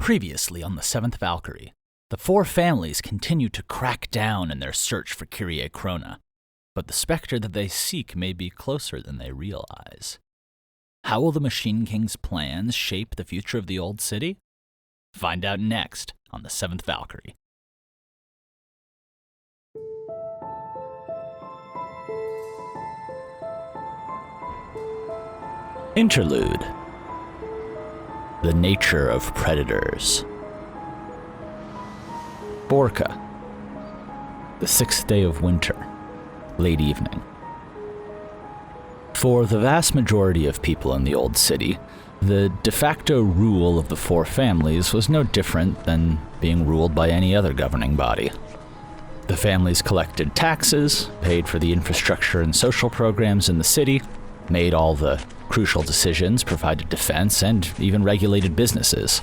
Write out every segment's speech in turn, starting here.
Previously on the Seventh Valkyrie, the four families continue to crack down in their search for Kyrie Krona, but the specter that they seek may be closer than they realize. How will the Machine King's plans shape the future of the Old City? Find out next on the Seventh Valkyrie. Interlude. The nature of predators. Borka. The sixth day of winter. Late evening. For the vast majority of people in the Old City, the de facto rule of the four families was no different than being ruled by any other governing body. The families collected taxes, paid for the infrastructure and social programs in the city, made all the crucial decisions, provided defense, and even regulated businesses.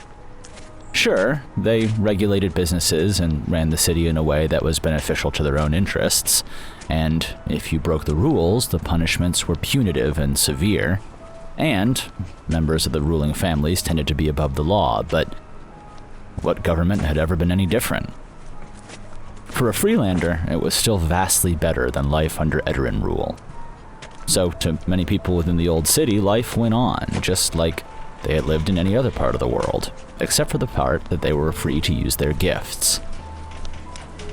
Sure, they regulated businesses and ran the city in a way that was beneficial to their own interests, and if you broke the rules, the punishments were punitive and severe, and members of the ruling families tended to be above the law, but what government had ever been any different? For a Freelander, it was still vastly better than life under Edarin rule. So, to many people within the Old City, life went on, just like they had lived in any other part of the world, except for the part that they were free to use their gifts.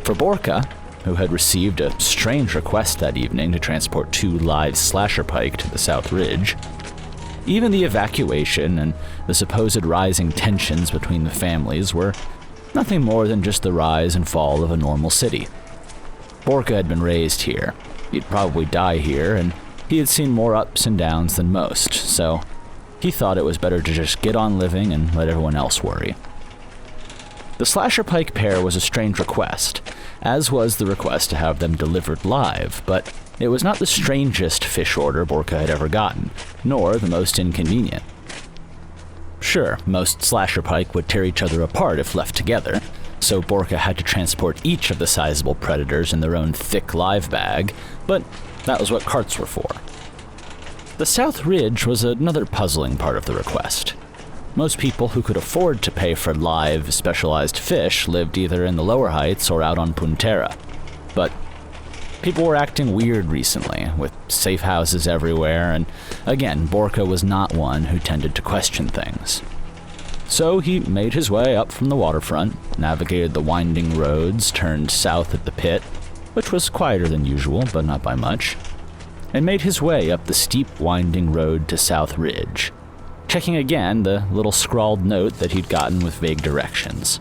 For Borka, who had received a strange request that evening to transport 2 live slasher pike to the South Ridge, even the evacuation and the supposed rising tensions between the families were nothing more than just the rise and fall of a normal city. Borka had been raised here. He'd probably die here, and he had seen more ups and downs than most, so he thought it was better to just get on living and let everyone else worry. The slasher pike pair was a strange request, as was the request to have them delivered live, but it was not the strangest fish order Borka had ever gotten, nor the most inconvenient. Sure, most slasher pike would tear each other apart if left together, so Borka had to transport each of the sizable predators in their own thick live bag, but that was what carts were for. The South Ridge was another puzzling part of the request. Most people who could afford to pay for live, specialized fish lived either in the lower heights or out on Puntera. But people were acting weird recently, with safe houses everywhere, and again, Borka was not one who tended to question things. So he made his way up from the waterfront, navigated the winding roads, turned south at the pit, which was quieter than usual, but not by much, and made his way up the steep, winding road to South Ridge, checking again the little scrawled note that he'd gotten with vague directions.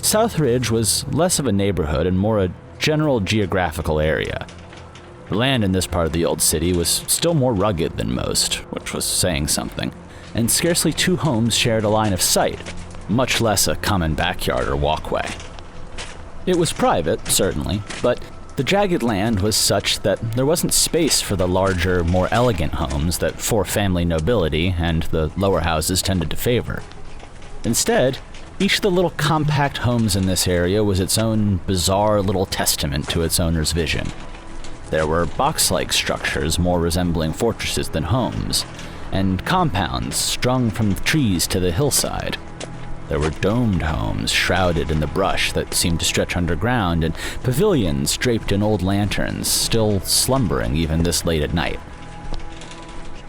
South Ridge was less of a neighborhood and more a general geographical area. The land in this part of the Old City was still more rugged than most, which was saying something, and scarcely 2 homes shared a line of sight, much less a common backyard or walkway. It was private, certainly, but the jagged land was such that there wasn't space for the larger, more elegant homes that four-family nobility and the lower houses tended to favor. Instead, each of the little compact homes in this area was its own bizarre little testament to its owner's vision. There were box-like structures more resembling fortresses than homes, and compounds strung from trees to the hillside. There were domed homes shrouded in the brush that seemed to stretch underground, and pavilions draped in old lanterns, still slumbering even this late at night.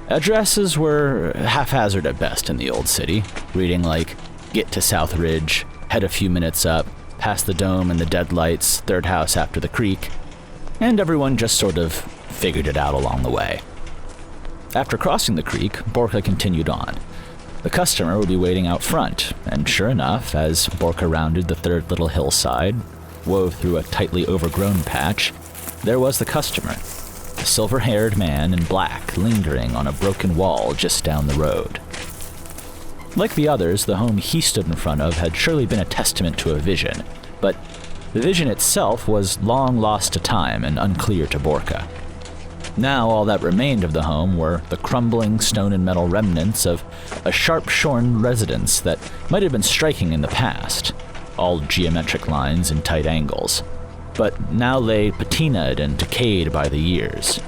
Addresses were haphazard at best in the Old City, reading like, "Get to South Ridge, head a few minutes up, past the dome and the deadlights, 3rd house after the creek," and everyone just sort of figured it out along the way. After crossing the creek, Borka continued on. The customer would be waiting out front, and sure enough, as Borka rounded the 3rd little hillside, wove through a tightly overgrown patch, there was the customer, a silver-haired man in black lingering on a broken wall just down the road. Like the others, the home he stood in front of had surely been a testament to a vision, but the vision itself was long lost to time and unclear to Borka. Now all that remained of the home were the crumbling stone and metal remnants of a sharp-shorn residence that might have been striking in the past, all geometric lines and tight angles, but now lay patinaed and decayed by the years.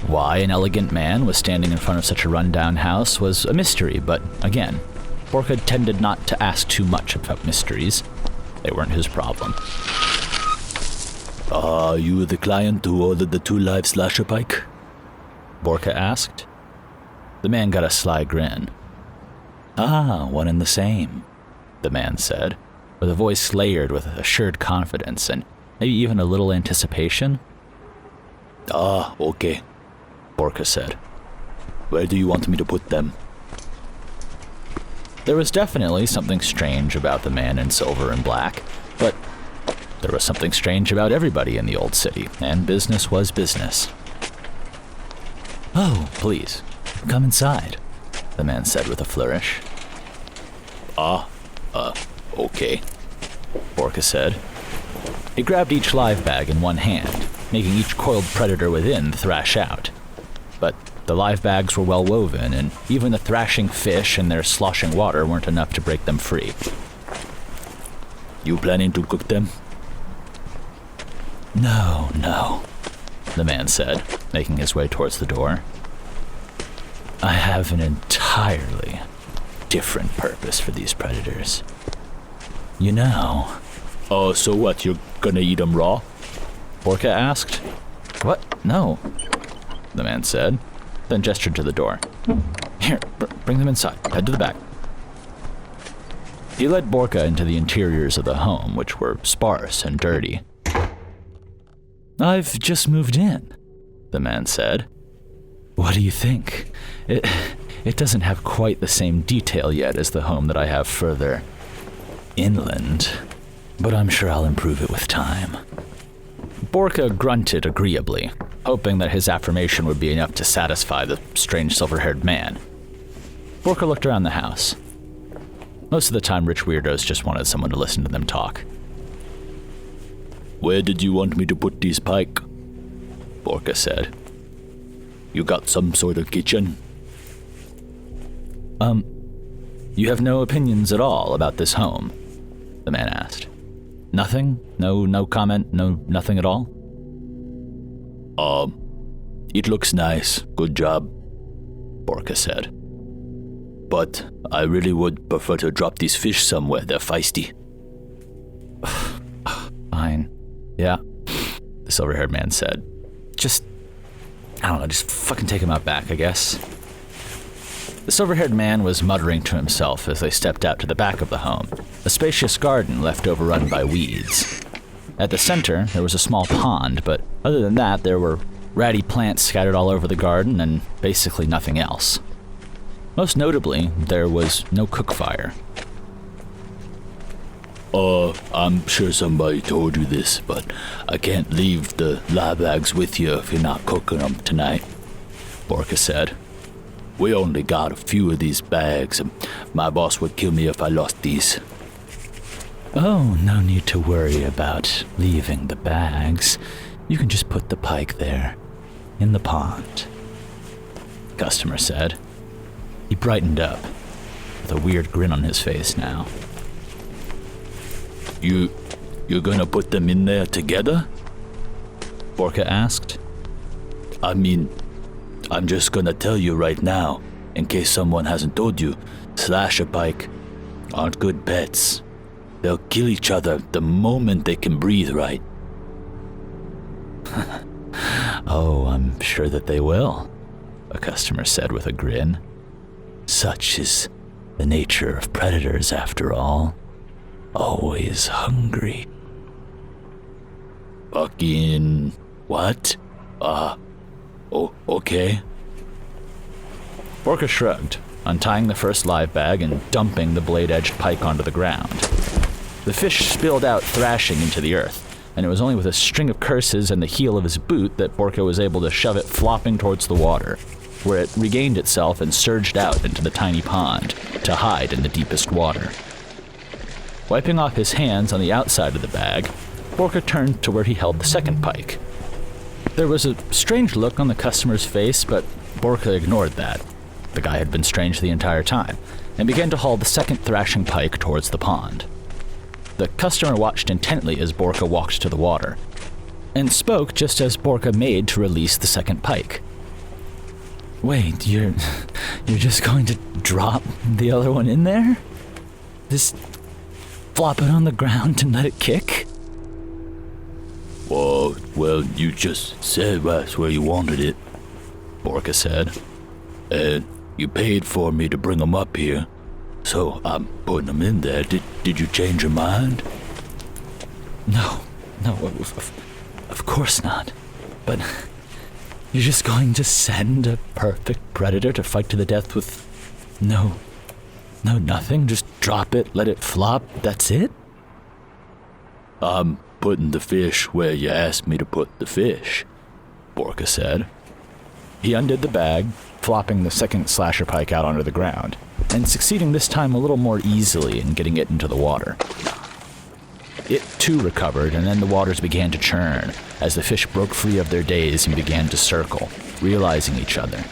Why an elegant man was standing in front of such a run-down house was a mystery, but again, Borka tended not to ask too much about mysteries. They weren't his problem. Are you the client who ordered the 2 live slasher pike? Borka asked. The man got a sly grin. Ah, one and the same, the man said, with a voice layered with assured confidence and maybe even a little anticipation. Ah, okay, Borka said. Where do you want me to put them? There was definitely something strange about the man in silver and black, but there was something strange about everybody in the old city, and business was business. Oh, please, come inside, the man said with a flourish. Okay, Borka said. He grabbed each live bag in one hand, making each coiled predator within thrash out. But the live bags were well woven, and even the thrashing fish and their sloshing water weren't enough to break them free. You planning to cook them? No, the man said, making his way towards the door. I have an entirely different purpose for these predators. You know. Oh, so what, you're gonna eat them raw? Borka asked. What? No, the man said, then gestured to the door. Here, bring them inside. Head to the back. He led Borka into the interiors of the home, which were sparse and dirty. I've just moved in, the man said. What do you think? It doesn't have quite the same detail yet as the home that I have further inland, but I'm sure I'll improve it with time. Borka grunted agreeably, hoping that his affirmation would be enough to satisfy the strange silver-haired man. Borka looked around the house. Most of the time, rich weirdos just wanted someone to listen to them talk. Where did you want me to put these pike? Borka said. You got some sort of kitchen? You have no opinions at all about this home? The man asked. Nothing? No comment? Nothing at all? It looks nice. Good job, Borka said. But I really would prefer to drop these fish somewhere. They're feisty. Fine. Yeah, the silver-haired man said. Just fucking take him out back, I guess. The silver-haired man was muttering to himself as they stepped out to the back of the home, a spacious garden left overrun by weeds. At the center, there was a small pond, but other than that, there were ratty plants scattered all over the garden and basically nothing else. Most notably, there was no cook fire. I'm sure somebody told you this, but I can't leave the live bags with you if you're not cooking them tonight, Borka said. We only got a few of these bags, and my boss would kill me if I lost these. Oh, no need to worry about leaving the bags. You can just put the pike there, in the pond, the customer said. He brightened up, with a weird grin on his face now. You're gonna put them in there together? Borka asked. I mean, I'm just gonna tell you right now, in case someone hasn't told you, slasher pike aren't good pets. They'll kill each other the moment they can breathe right. Oh, I'm sure that they will, a customer said with a grin. Such is the nature of predators, after all. Always hungry. Fucking what? Okay. Borka shrugged, untying the first live bag and dumping the blade-edged pike onto the ground. The fish spilled out thrashing into the earth, and it was only with a string of curses and the heel of his boot that Borka was able to shove it flopping towards the water, where it regained itself and surged out into the tiny pond to hide in the deepest water. Wiping off his hands on the outside of the bag, Borka turned to where he held the second pike. There was a strange look on the customer's face, but Borka ignored that. The guy had been strange the entire time, and began to haul the second thrashing pike towards the pond. The customer watched intently as Borka walked to the water, and spoke just as Borka made to release the second pike. Wait, you're just going to drop the other one in there? Just flop it on the ground and let it kick? Well, you just said that's where you wanted it, Borka said. and you paid for me to bring them up here, so I'm putting them in there. Did you change your mind? No, of course not. But you're just going to send a perfect predator to fight to the death with nothing? Just drop it, let it flop, that's it? I'm putting the fish where you asked me to put the fish, Borka said. He undid the bag, flopping the second slasher pike out onto the ground, and succeeding this time a little more easily in getting it into the water. It too recovered, and then the waters began to churn as the fish broke free of their daze and began to circle, realizing each other.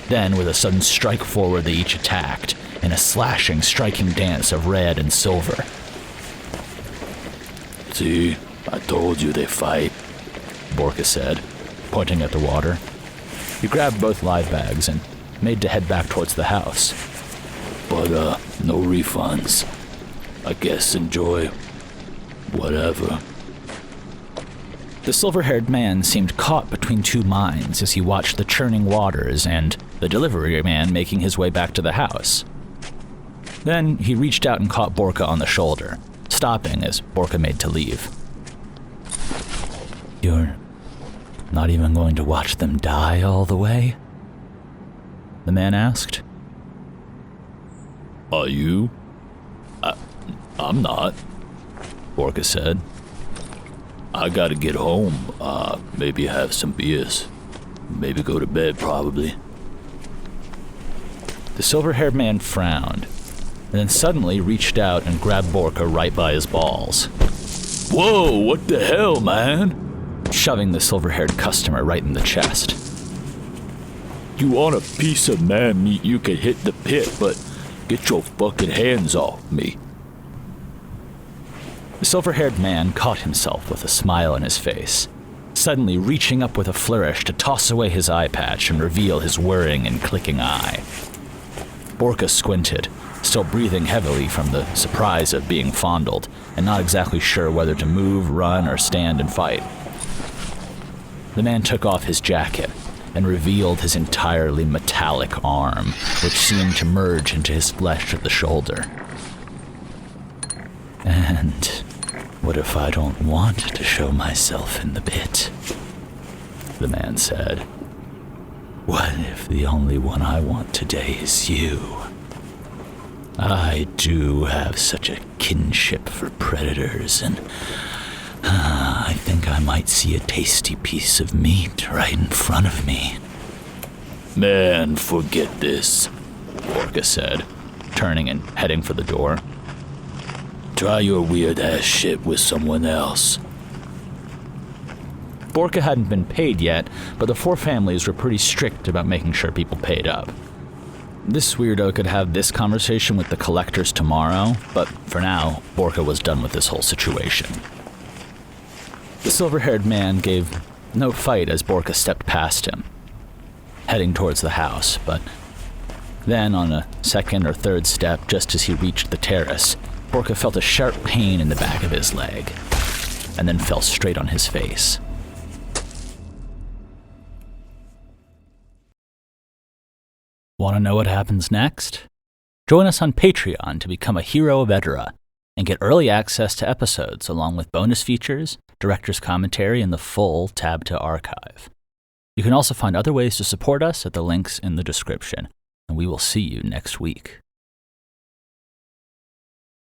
Then, with a sudden strike forward, they each attacked, in a slashing, striking dance of red and silver. See, I told you they fight, Borka said, pointing at the water. He grabbed both live bags and made to head back towards the house. But, no refunds. I guess enjoy whatever. The silver-haired man seemed caught between two minds as he watched the churning waters and the delivery man making his way back to the house. Then he reached out and caught Borka on the shoulder, stopping as Borka made to leave. You're not even going to watch them die all the way? The man asked. Are you? I'm not, Borka said. I gotta get home, maybe have some beers. Maybe go to bed, probably. The silver-haired man frowned, and then suddenly reached out and grabbed Borka right by his balls. Whoa, what the hell, man? Shoving the silver-haired customer right in the chest. You want a piece of man meat, you can hit the pit, but get your fucking hands off me. The silver-haired man caught himself with a smile on his face, suddenly reaching up with a flourish to toss away his eye patch and reveal his whirring and clicking eye. Borka squinted, still breathing heavily from the surprise of being fondled, and not exactly sure whether to move, run, or stand and fight. The man took off his jacket and revealed his entirely metallic arm, which seemed to merge into his flesh at the shoulder. And what if I don't want to show myself in the pit? The man said. What if the only one I want today is you? I do have such a kinship for predators, and I think I might see a tasty piece of meat right in front of me. Man, forget this, Borka said, turning and heading for the door. Try your weird-ass shit with someone else. Borka hadn't been paid yet, but the four families were pretty strict about making sure people paid up. This weirdo could have this conversation with the collectors tomorrow, but for now, Borka was done with this whole situation. The silver-haired man gave no fight as Borka stepped past him, heading towards the house, but then on a second or third step, just as he reached the terrace, Borka felt a sharp pain in the back of his leg, and then fell straight on his face. Want to know what happens next? Join us on Patreon to become a hero of Edera and get early access to episodes along with bonus features, director's commentary, and the full Tab to Archive. You can also find other ways to support us at the links in the description, and we will see you next week.